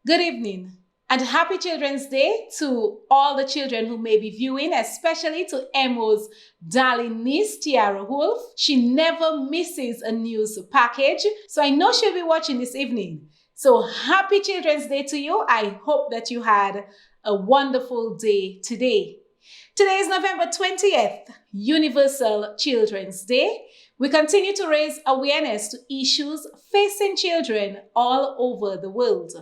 Good evening and happy Children's Day to all the children who may be viewing, especially to Emo's darling niece, Tiara Wolf. She never misses a news package, so I know she'll be watching this evening. So happy Children's Day to you. I hope that you had a wonderful day today. Today is November 20th, Universal Children's Day. We continue to raise awareness to issues facing children all over the world.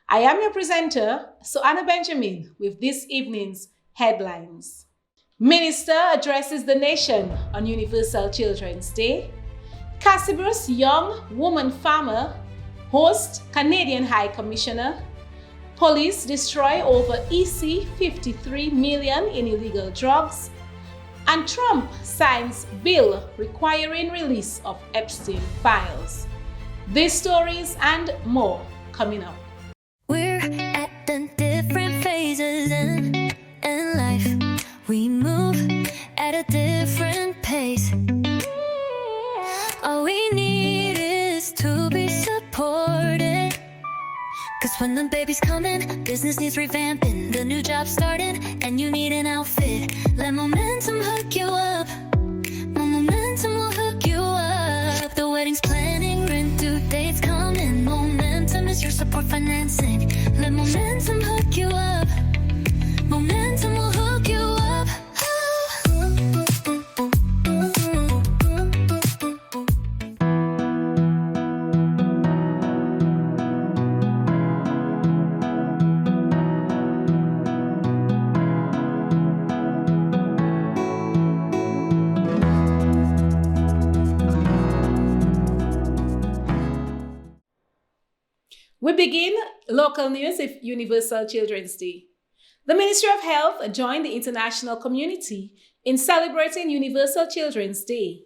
I am your presenter, Anna Benjamin, with this evening's headlines. Minister addresses the nation on Universal Children's Day. Cassibur's young woman farmer hosts Canadian High Commissioner. Police destroy over EC 53 million in illegal drugs. And Trump signs bill requiring release of Epstein files. These stories and more coming up. We're at the different phases in life. We move at a different pace. All we need is to be supported. Cause when the baby's coming, business needs revamping, the new job's starting, and you need an outfit. Let momentum hook you up. Momentum will hook you up. The wedding's planning, rent due dates coming. Momentum is your support financing. Let momentum hook you up. Momentum will hook you up. We begin local news with Universal Children's Day. The Ministry of Health joined the international community in celebrating Universal Children's Day.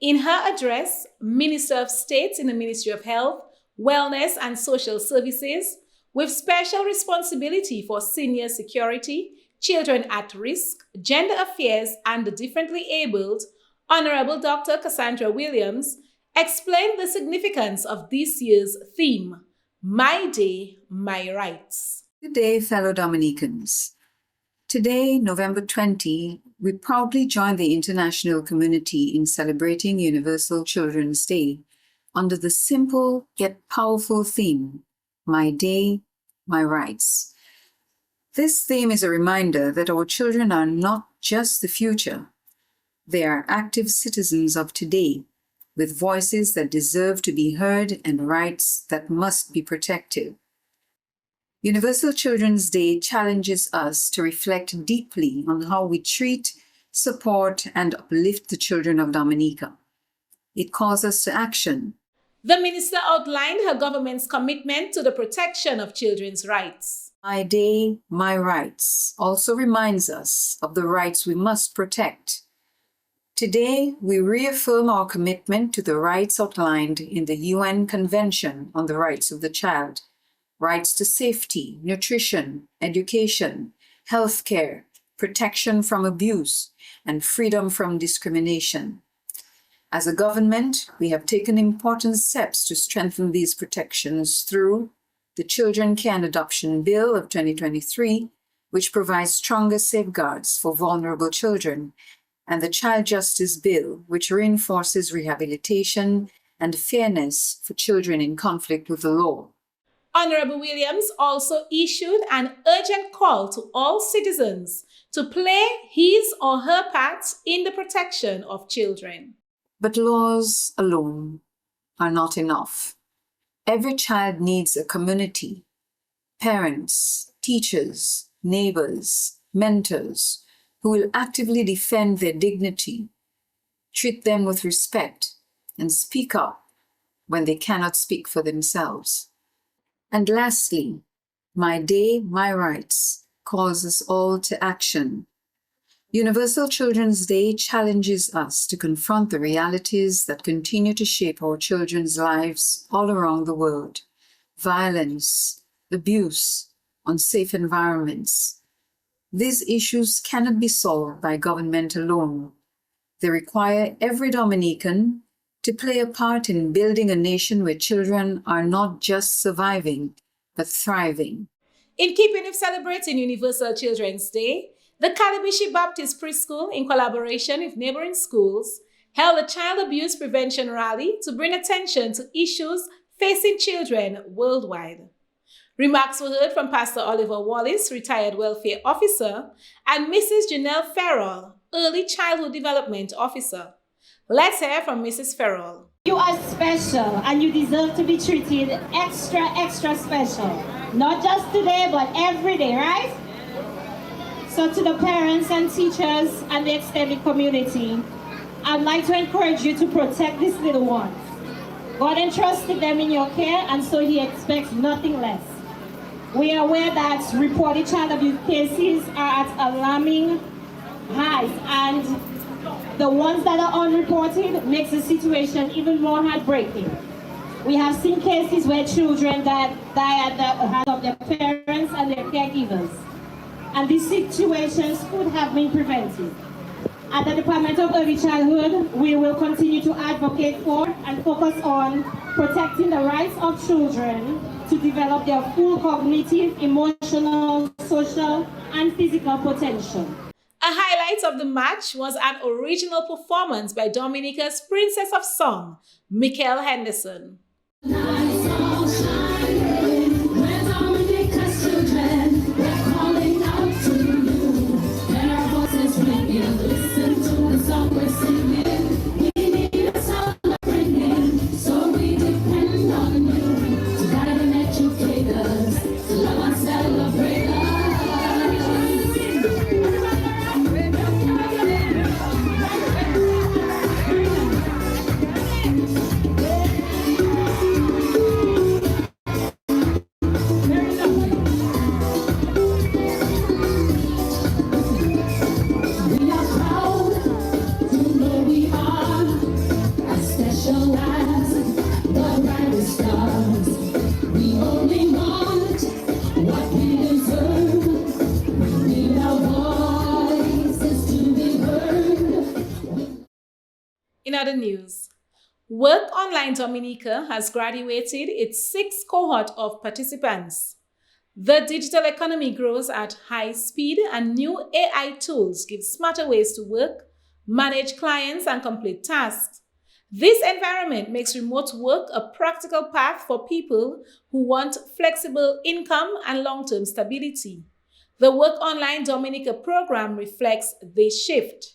In her address, Minister of State in the Ministry of Health, Wellness and Social Services, with special responsibility for senior security, children at risk, gender affairs, and the differently abled, Honorable Dr. Cassandra Williams explained the significance of this year's theme, My Day, My Rights. Good day, fellow Dominicans. Today, November 20, we proudly join the international community in celebrating Universal Children's Day under the simple yet powerful theme, My Day, My Rights. This theme is a reminder that our children are not just the future. They are active citizens of today, with voices that deserve to be heard and rights that must be protected. Universal Children's Day challenges us to reflect deeply on how we treat, support, and uplift the children of Dominica. It calls us to action. The minister outlined her government's commitment to the protection of children's rights. My Day, My Rights also reminds us of the rights we must protect. Today, we reaffirm our commitment to the rights outlined in the UN Convention on the Rights of the Child, rights to safety, nutrition, education, health care, protection from abuse, and freedom from discrimination. As a government, we have taken important steps to strengthen these protections through the Children Care and Adoption Bill of 2023, which provides stronger safeguards for vulnerable children, and the Child Justice Bill, which reinforces rehabilitation and fairness for children in conflict with the law. Honorable Williams also issued an urgent call to all citizens to play his or her part in the protection of children. But laws alone are not enough. Every child needs a community, parents, teachers, neighbors, mentors, who will actively defend their dignity, treat them with respect, and speak up when they cannot speak for themselves. And lastly, My Day, My Rights calls us all to action. Universal Children's Day challenges us to confront the realities that continue to shape our children's lives all around the world. Violence, abuse, unsafe environments. These issues cannot be solved by government alone. They require every Dominican to play a part in building a nation where children are not just surviving, but thriving. In keeping with celebrating Universal Children's Day, the Calabishi Baptist Preschool, in collaboration with neighboring schools, held a child abuse prevention rally to bring attention to issues facing children worldwide. Remarks were heard from Pastor Oliver Wallace, retired welfare officer, and Mrs. Janelle Farrell, early childhood development officer. Let's hear from Mrs. Farrell. You are special and you deserve to be treated extra special. Not just today, but every day, right? So to the parents and teachers and the extended community, I'd like to encourage you to protect these little ones. God entrusted them in your care, and so He expects nothing less. We are aware that reported child abuse cases are at alarming highs, and the ones that are unreported makes the situation even more heartbreaking. We have seen cases where children that die at the hands of their parents and their caregivers, and these situations could have been prevented. At the Department of Early Childhood, we will continue to advocate for and focus on protecting the rights of children to develop their full cognitive, emotional, social, and physical potential. A highlight of the match was an original performance by Dominica's Princess of Song, Michael Henderson. In other news, Work Online Dominica has graduated its sixth cohort of participants. The digital economy grows at high speed, and new AI tools give smarter ways to work, manage clients, and complete tasks. This environment makes remote work a practical path for people who want flexible income and long-term stability. The Work Online Dominica program reflects this shift.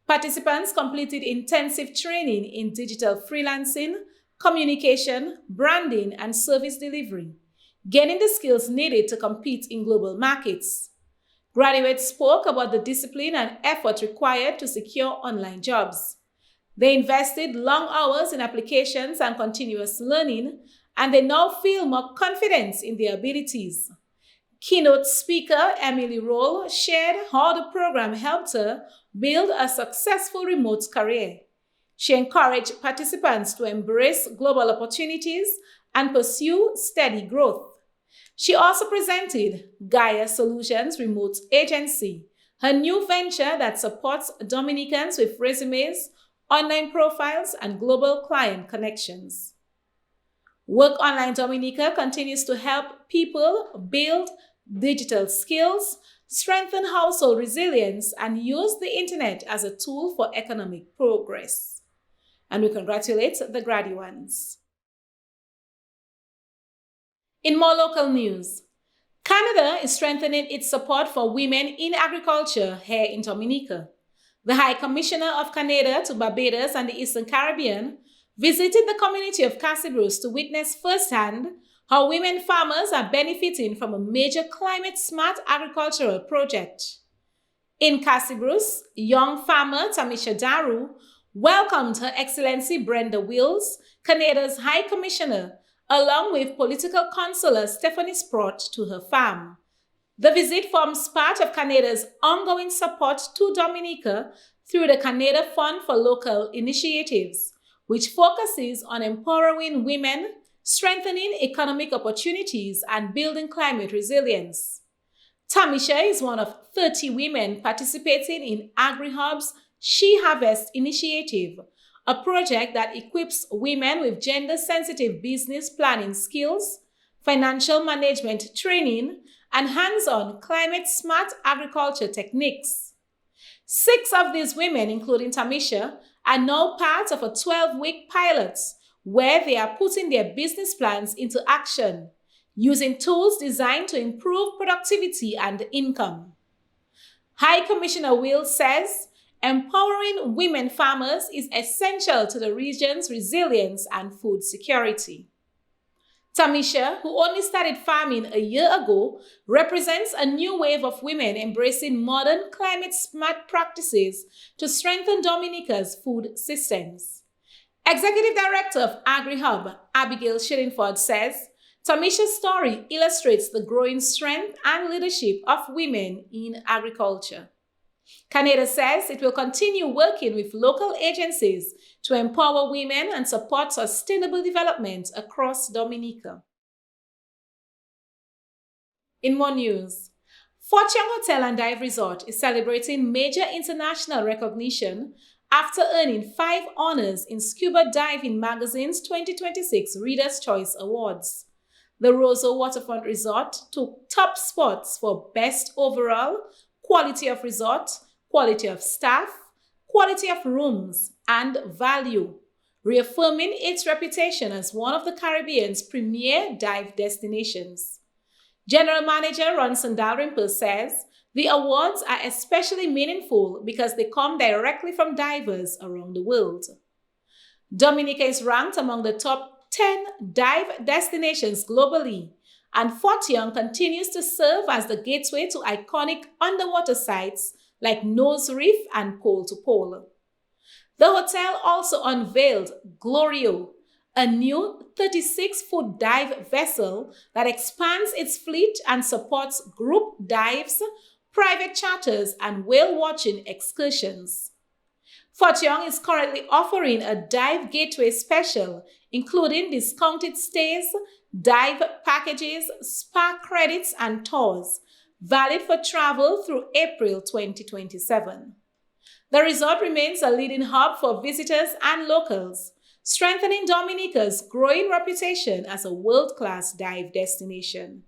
Participants completed intensive training in digital freelancing, communication, branding, and service delivery, gaining the skills needed to compete in global markets. Graduates spoke about the discipline and effort required to secure online jobs. They invested long hours in applications and continuous learning, and they now feel more confidence in their abilities. Keynote speaker Emily Roll shared how the program helped her build a successful remote career. She encouraged participants to embrace global opportunities and pursue steady growth. She also presented Gaia Solutions Remote Agency, her new venture that supports Dominicans with resumes, online profiles, and global client connections. Work Online Dominica continues to help people build digital skills, strengthen household resilience, and use the internet as a tool for economic progress. And we congratulate the graduates. In more local news, Canada is strengthening its support for women in agriculture here in Dominica. The High Commissioner of Canada to Barbados and the Eastern Caribbean visited the community of Cassibruce to witness firsthand how women farmers are benefiting from a major climate-smart agricultural project. In Cassibruce, young farmer Tamisha Daru welcomed Her Excellency Brenda Wills, Canada's High Commissioner, along with political consular Stephanie Sprott to her farm. The visit forms part of Canada's ongoing support to Dominica through the Canada Fund for Local Initiatives, which focuses on empowering women, strengthening economic opportunities, and building climate resilience. Tamisha is one of 30 women participating in AgriHub's She Harvest initiative, a project that equips women with gender-sensitive business planning skills, financial management training, and hands-on climate-smart agriculture techniques. 6 of these women, including Tamisha, are now part of a 12-week pilot where they are putting their business plans into action, using tools designed to improve productivity and income. High Commissioner Will says empowering women farmers is essential to the region's resilience and food security. Tamisha, who only started farming a year ago, represents a new wave of women embracing modern climate-smart practices to strengthen Dominica's food systems. Executive Director of AgriHub, Abigail Shillingford, says Tamisha's story illustrates the growing strength and leadership of women in agriculture. Canada says it will continue working with local agencies to empower women and support sustainable development across Dominica. In more news, Fort Young Hotel and Dive Resort is celebrating major international recognition after earning 5 honors in Scuba Diving Magazine's 2026 Reader's Choice Awards. The Roseau Waterfront Resort took top spots for Best Overall, Quality of Resort, Quality of Staff, Quality of Rooms, and Value, reaffirming its reputation as one of the Caribbean's premier dive destinations. General Manager Ronson Dalrymple says the awards are especially meaningful because they come directly from divers around the world. Dominica is ranked among the top 10 dive destinations globally, and Fort Young continues to serve as the gateway to iconic underwater sites like Nose Reef and Pole to Pole. The hotel also unveiled Glorio, a new 36-foot dive vessel that expands its fleet and supports group dives, private charters, and whale-watching excursions. Fort Young is currently offering a dive gateway special, including discounted stays, dive packages, spa credits, and tours, valid for travel through April 2027. The resort remains a leading hub for visitors and locals, strengthening Dominica's growing reputation as a world-class dive destination.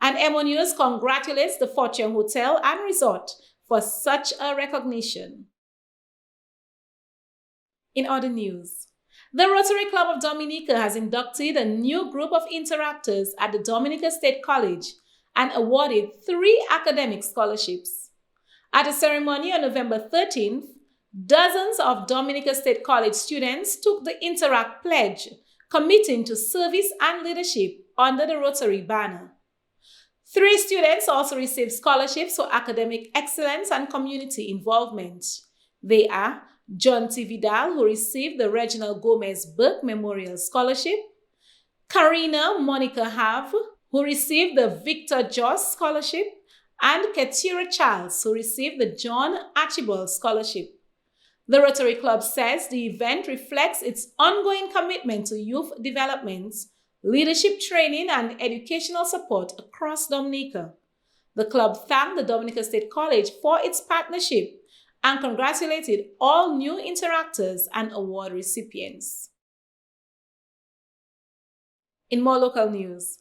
And EmoNews congratulates the Fort Young Hotel and Resort for such a recognition. In other news, the Rotary Club of Dominica has inducted a new group of interactors at the Dominica State College and awarded 3 academic scholarships. At a ceremony on November 13th, dozens of Dominica State College students took the Interact Pledge, committing to service and leadership under the Rotary banner. 3 students also received scholarships for academic excellence and community involvement. They are John T. Vidal, who received the Reginald Gomez Burke Memorial Scholarship, Karina Monica Have, who received the Victor Joss Scholarship, and Ketira Charles, who received the John Archibald Scholarship. The Rotary Club says the event reflects its ongoing commitment to youth development, leadership training, and educational support across Dominica. The club thanked the Dominica State College for its partnership and congratulated all new interactors and award recipients. In more local news,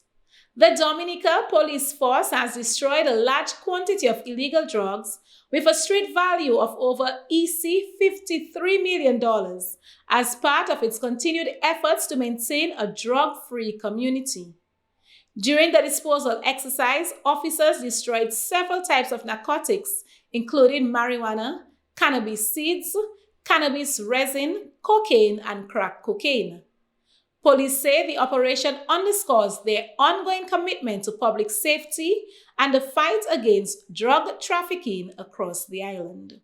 the Dominica Police Force has destroyed a large quantity of illegal drugs with a street value of over $53 million as part of its continued efforts to maintain a drug-free community. During the disposal exercise, officers destroyed several types of narcotics, including marijuana, cannabis seeds, cannabis resin, cocaine, and crack cocaine. Police say the operation underscores their ongoing commitment to public safety and the fight against drug trafficking across the island.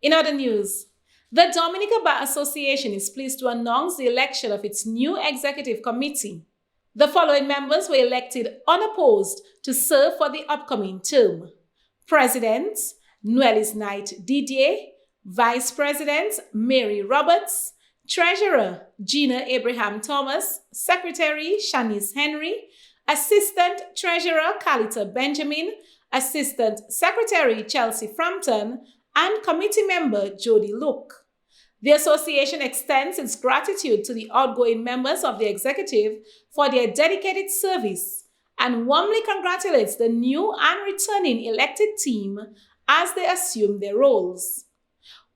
In other news, the Dominica Bar Association is pleased to announce the election of its new executive committee. The following members were elected unopposed to serve for the upcoming term: President, Noelis Knight Didier; Vice President, Mary Roberts; Treasurer, Gina Abraham Thomas; Secretary, Shanice Henry; Assistant Treasurer, Kalita Benjamin; Assistant Secretary, Chelsea Frampton; and Committee Member, Jody Luke. The association extends its gratitude to the outgoing members of the executive for their dedicated service and warmly congratulates the new and returning elected team as they assume their roles.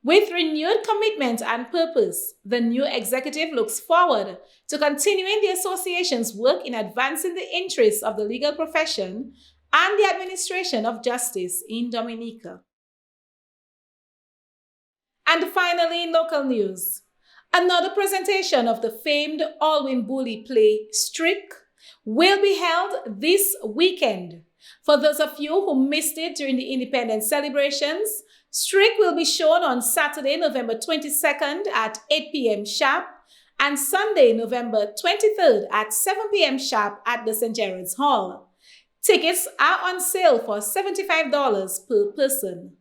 With renewed commitment and purpose, the new executive looks forward to continuing the association's work in advancing the interests of the legal profession and the administration of justice in Dominica. And finally, in local news, another presentation of the famed Alwyn Bully play Strick will be held this weekend. For those of you who missed it during the Independence celebrations, Strick will be shown on Saturday, November 22nd at 8 p.m. sharp and Sunday, November 23rd at 7 p.m. sharp at the St. Gerard's Hall. Tickets are on sale for $75 per person.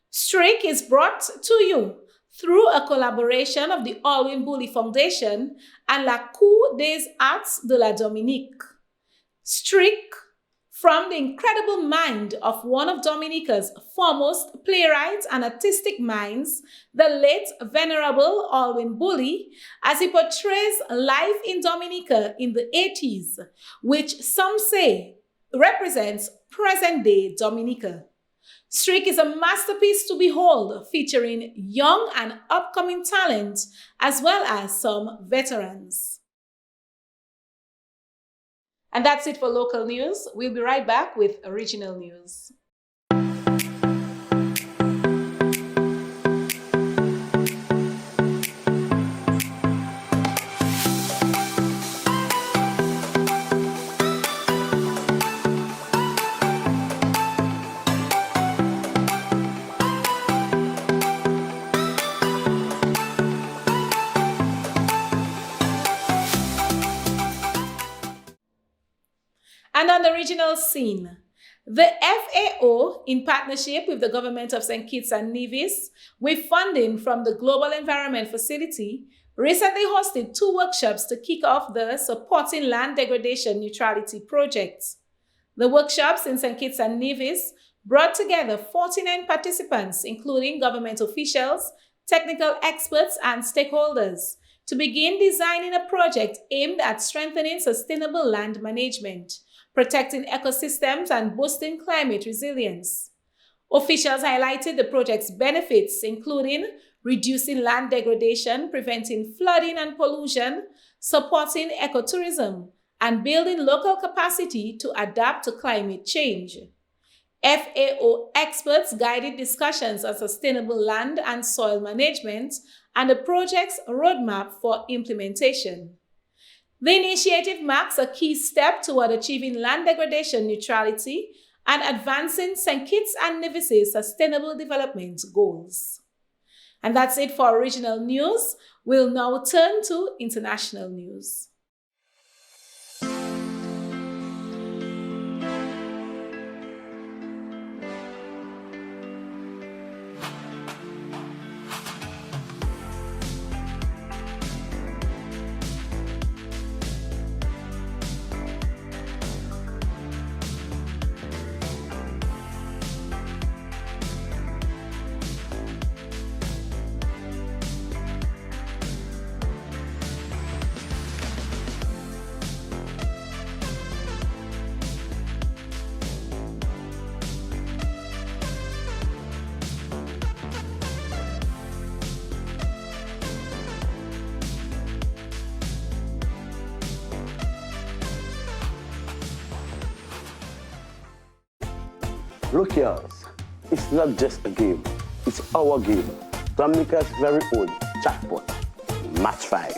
Strick is brought to you through a collaboration of the Alwyn Bully Foundation and La Cour des Arts de la Dominique. Strick, from the incredible mind of one of Dominica's foremost playwrights and artistic minds, the late Venerable Alwyn Bully, as he portrays life in Dominica in the 80s, which some say represents present-day Dominica. Strick is a masterpiece to behold, featuring young and upcoming talent, as well as some veterans. And that's it for local news. We'll be right back with original news. And on the regional scene, the FAO, in partnership with the government of St. Kitts and Nevis, with funding from the Global Environment Facility, recently hosted 2 workshops to kick off the Supporting Land Degradation Neutrality project. The workshops in St. Kitts and Nevis brought together 49 participants, including government officials, technical experts, and stakeholders, to begin designing a project aimed at strengthening sustainable land management, protecting ecosystems, and boosting climate resilience. Officials highlighted the project's benefits, including reducing land degradation, preventing flooding and pollution, supporting ecotourism, and building local capacity to adapt to climate change. FAO experts guided discussions on sustainable land and soil management and the project's roadmap for implementation. The initiative marks a key step toward achieving land degradation neutrality and advancing St. Kitts and Nevis's sustainable development goals. And that's it for original news. We'll now turn to international news. Look yours, it's not just a game, it's our game. Dominica's very own jackpot, Match 5.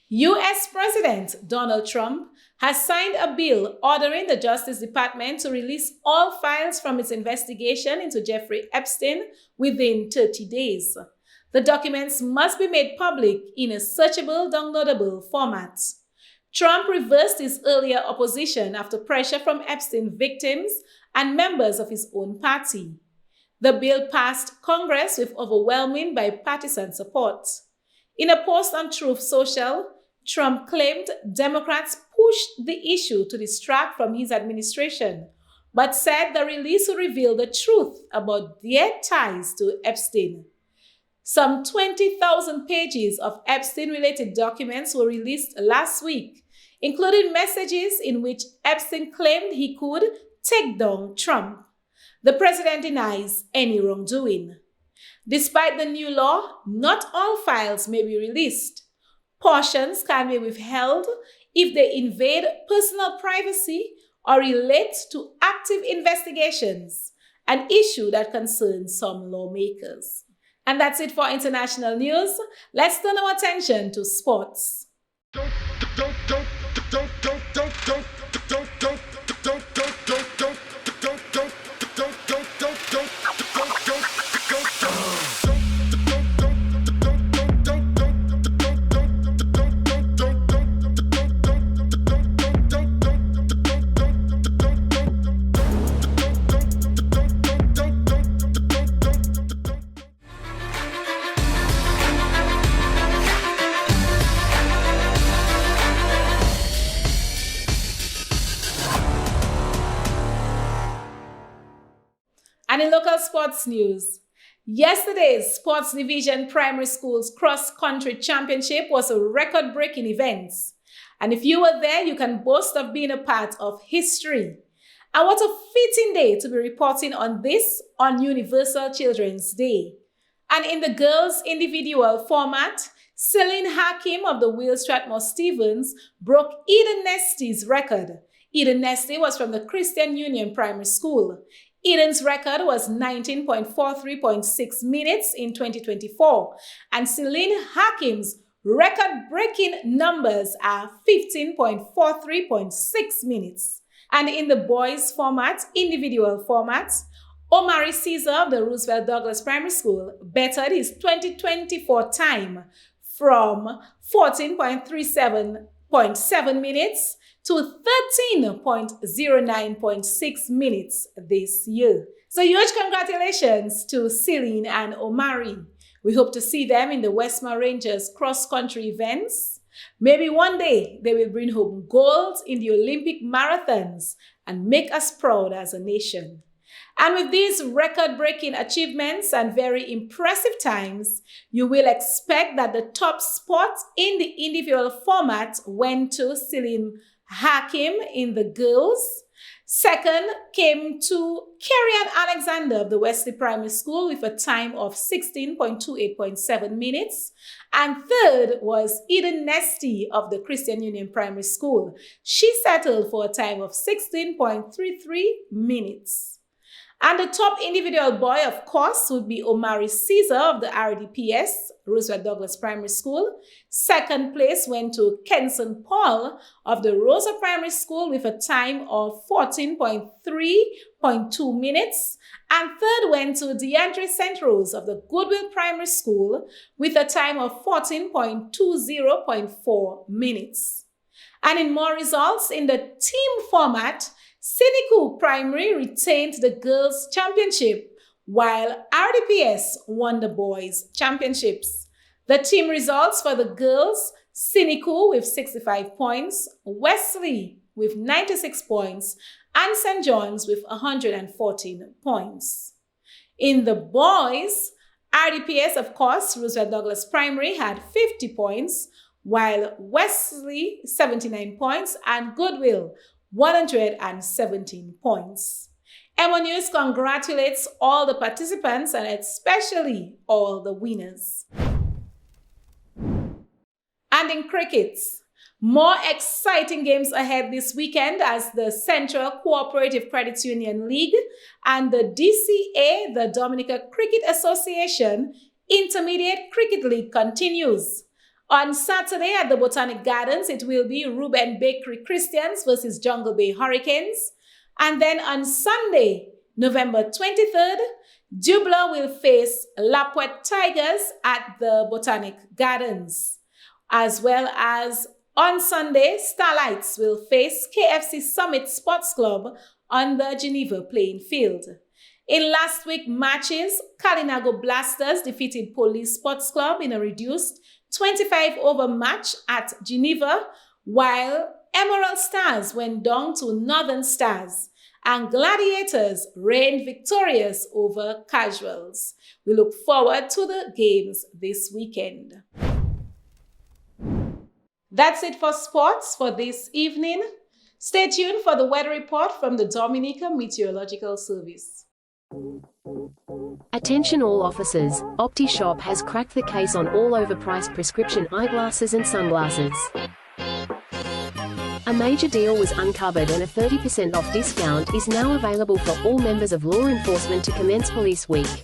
U.S. President Donald Trump has signed a bill ordering the Justice Department to release all files from its investigation into Jeffrey Epstein within 30 days. The documents must be made public in a searchable, downloadable format. Trump reversed his earlier opposition after pressure from Epstein victims and members of his own party. The bill passed Congress with overwhelming bipartisan support. In a post on Truth Social, Trump claimed Democrats pushed the issue to distract from his administration, but said the release will reveal the truth about their ties to Epstein. Some 20,000 pages of Epstein-related documents were released last week, including messages in which Epstein claimed he could take down Trump. The president denies any wrongdoing. Despite the new law, not all files may be released. Portions can be withheld if they invade personal privacy or relate to active investigations, an issue that concerns some lawmakers. And that's it for international news. Let's turn our attention to sports. And in local sports news, yesterday's Sports Division Primary Schools Cross-Country Championship was a record-breaking event. And if you were there, you can boast of being a part of history. And what a fitting day to be reporting on this on Universal Children's Day. And in the girls' individual format, Celine Hakim of the Will Strathmore Stevens broke Eden Nesty's record. Eden Nesty was from the Christian Union Primary School. Eden's record was 19.43.6 minutes in 2024, and Celine Hakim's record-breaking numbers are 15.43.6 minutes. And in the boys' format, individual format, Omari Caesar of the Roosevelt Douglas Primary School bettered his 2024 time from 14.37.7 minutes to 13.09.6 minutes this year. So huge congratulations to Celine and Omari. We hope to see them in the Westmore Rangers cross-country events. Maybe one day they will bring home gold in the Olympic marathons and make us proud as a nation. And with these record-breaking achievements and very impressive times, you will expect that the top spot in the individual format went to Celine Hakim in the girls. Second came to Kerry-Ann Alexander of the Wesley Primary School with a time of 16.28.7 minutes. And third was Eden Nesty of the Christian Union Primary School. She settled for a time of 16.33 minutes. And the top individual boy, of course, would be Omari Caesar of the RDPS, Roosevelt Douglas Primary School. Second place went to Kenson Paul of the Rosa Primary School with a time of 14.3.2 minutes. And third went to DeAndre St. Rose of the Goodwill Primary School with a time of 14.20.4 minutes. And in more results, in the team format, Siniku Primary retained the girls' championship, while RDPS won the boys' championships. The team results for the girls, Siniku with 65 points, Wesley with 96 points, and St. John's with 114 points. In the boys, RDPS, of course, Roosevelt Douglas Primary had 50 points, while Wesley 79 points and Goodwill 117 points. EmoNews congratulates all the participants and especially all the winners. And in cricket, more exciting games ahead this weekend as the Central Cooperative Credit Union League and the DCA, the Dominica Cricket Association, Intermediate Cricket League continues. On Saturday at the Botanic Gardens, it will be Reuben Bakery Christians versus Jungle Bay Hurricanes. And then on Sunday, November 23rd, Dubla will face Lapwet Tigers at the Botanic Gardens. As well as on Sunday, Starlights will face KFC Summit Sports Club on the Geneva playing field. In last week's matches, Kalinago Blasters defeated Police Sports Club in a reduced 25-over match at Geneva, while Emerald Stars went down to Northern Stars. and gladiators reigned victorious over casuals. We look forward to the games this weekend. That's it for sports for this evening. Stay tuned for the weather report from the Dominica Meteorological Service. Attention all officers, OptiShop has cracked the case on all overpriced prescription eyeglasses and sunglasses. A major deal was uncovered and a 30% off discount is now available for all members of law enforcement to commence Police Week.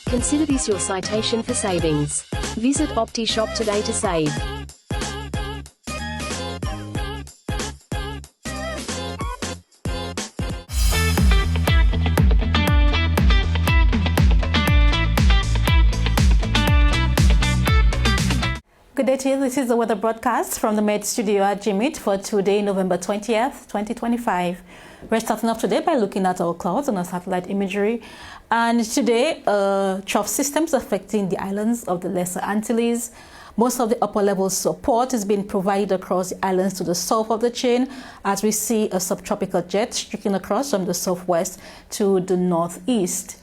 Consider this your citation for savings. Visit OptiShop today to save. Good day to you. This is the weather broadcast from the Med Studio at GMIT for today, November 20th, 2025. We're starting off today by looking at our clouds and our satellite imagery. And today, trough systems affecting the islands of the Lesser Antilles. Most of the upper level support is being provided across the islands to the south of the chain as we see a subtropical jet streaking across from the southwest to the northeast.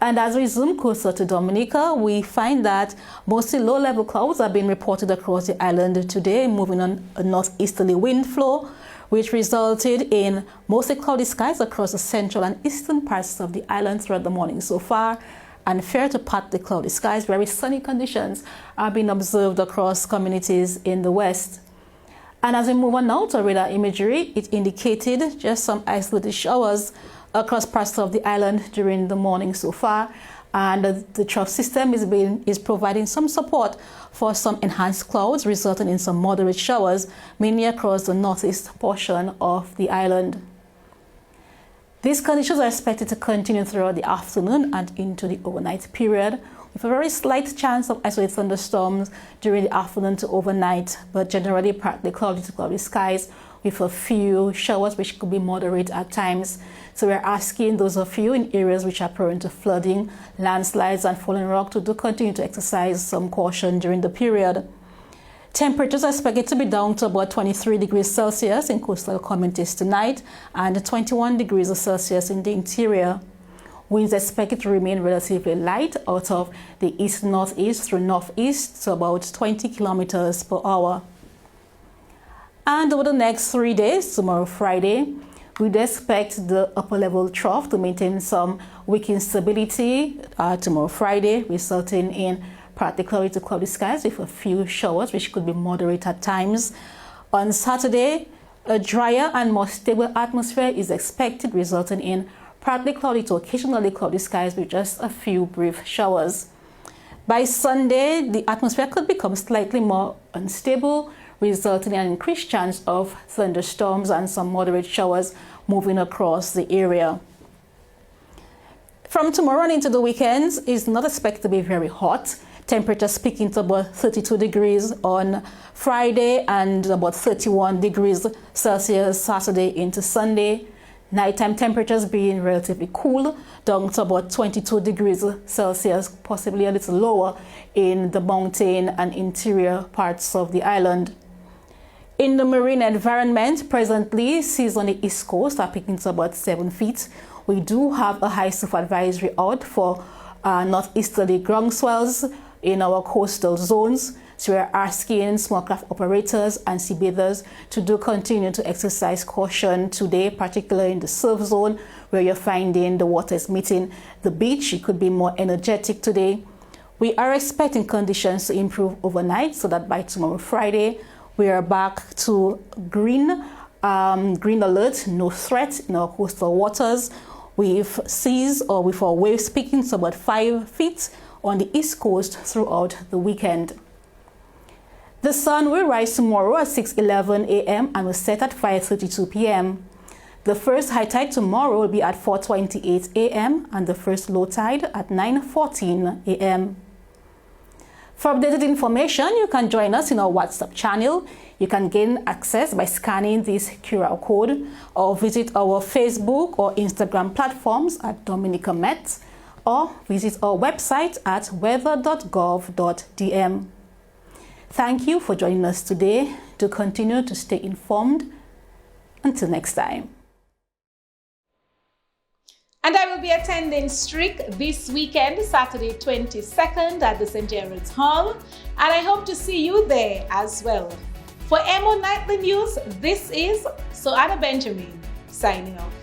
And as we zoom closer to Dominica, we find that mostly low-level clouds are being reported across the island today, moving on a northeasterly wind flow, which resulted in mostly cloudy skies across the central and eastern parts of the island throughout the morning so far, and fair to partly cloudy skies. Very sunny conditions are being observed across communities in the west. And as we move on now to radar imagery, it indicated just some isolated showers across parts of the island during the morning so far, and the trough system is providing some support for some enhanced clouds, resulting in some moderate showers, mainly across the northeast portion of the island. These conditions are expected to continue throughout the afternoon and into the overnight period, with a very slight chance of isolated thunderstorms during the afternoon to overnight, but generally partly cloudy to cloudy skies, with a few showers which could be moderate at times. So we're asking those of you in areas which are prone to flooding, landslides and falling rock to continue to exercise some caution during the period. Temperatures are expected to be down to about 23 degrees Celsius in coastal communities tonight and 21 degrees Celsius in the interior. Winds expected to remain relatively light out of the east-northeast through northeast to about 20 kilometers per hour. And over the next 3 days, tomorrow Friday, we'd expect the upper level trough to maintain some weak instability tomorrow Friday, resulting in partly cloudy to cloudy skies with a few showers, which could be moderate at times. On Saturday, a drier and more stable atmosphere is expected, resulting in partly cloudy to occasionally cloudy skies with just a few brief showers. By Sunday, the atmosphere could become slightly more unstable, resulting in an increased chance of thunderstorms and some moderate showers moving across the area. From tomorrow on into the weekends, it's not expected to be very hot. Temperatures peaking to about 32 degrees on Friday and about 31 degrees Celsius Saturday into Sunday. Nighttime temperatures being relatively cool, down to about 22 degrees Celsius, possibly a little lower in the mountain and interior parts of the island. In the marine environment, presently, seas on the east coast are peaking to about 7 feet. We do have a high surf advisory out for northeasterly ground swells in our coastal zones. So we're asking small craft operators and sea bathers to continue to exercise caution today, particularly in the surf zone where you're finding the water is meeting the beach. It could be more energetic today. We are expecting conditions to improve overnight so that by tomorrow Friday, we are back to green alert, no threat in our coastal waters, with seas or with our waves peaking to about 5 feet on the east coast throughout the weekend. The sun will rise tomorrow at 6:11 a.m. and will set at 5:32 p.m. The first high tide tomorrow will be at 4:28 a.m. and the first low tide at 9:14 a.m. For updated information, you can join us in our WhatsApp channel. You can gain access by scanning this QR code or visit our Facebook or Instagram platforms at Dominica Met or visit our website at weather.gov.dm. Thank you for joining us today. To continue to stay informed, Until next time. And I will be attending Strick this weekend, Saturday 22nd at the St. Gerald's Hall. And I hope to see you there as well. For Emo Nightly News, this is Soana Benjamin signing off.